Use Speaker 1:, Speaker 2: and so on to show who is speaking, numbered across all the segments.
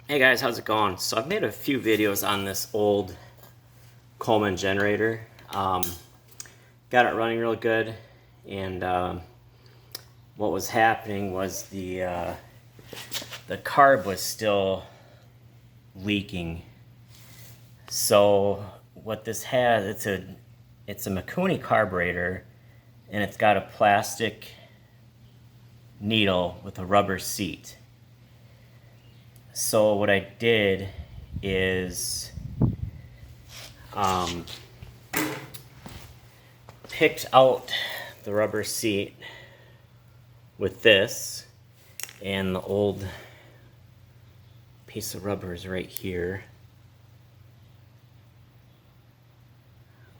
Speaker 1: Hey guys, how's it going? So I've made a few videos on this old Coleman generator. Got it running real good, and what was happening was the carb was still leaking. So what this has, it's a Mikuni carburetor, and it's got a plastic needle with a rubber seat. So what I did is picked out the rubber seat with this, and the old piece of rubber is right here.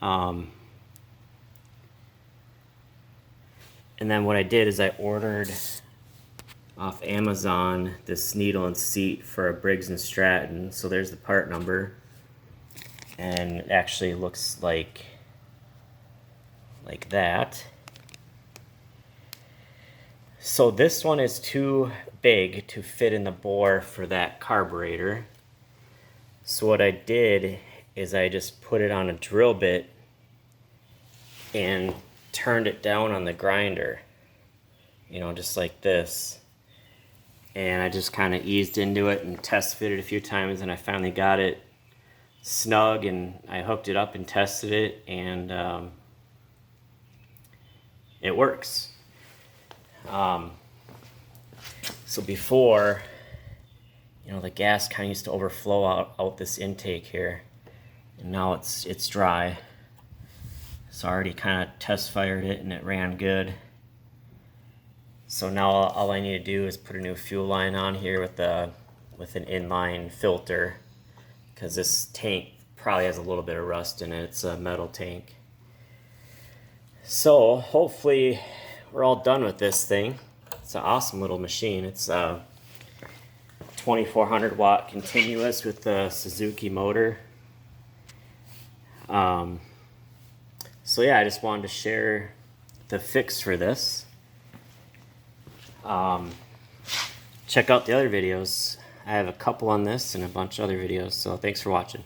Speaker 1: And then what I did is I ordered off Amazon this needle and seat for a Briggs & Stratton. So there's the part number, and it actually looks like that. So this one is too big to fit in the bore for that carburetor. So what I did is I just put it on a drill bit and turned it down on the grinder, you know, just like this. And I just kind of eased into it and test fitted a few times, and I finally got it snug, and I hooked it up and tested it, and it works. So before, you know, the gas kind of used to overflow out this intake here, and now it's dry. So I already kind of test fired it, and it ran good. So now all I need to do is put a new fuel line on here with an inline filter, because this tank probably has a little bit of rust in it. It's a metal tank. So hopefully we're all done with this thing. It's an awesome little machine. It's a 2400 watt continuous with the Suzuki motor. So yeah, I just wanted to share the fix for this. Check out the other videos. I have a couple on this and a bunch of other videos, so thanks for watching.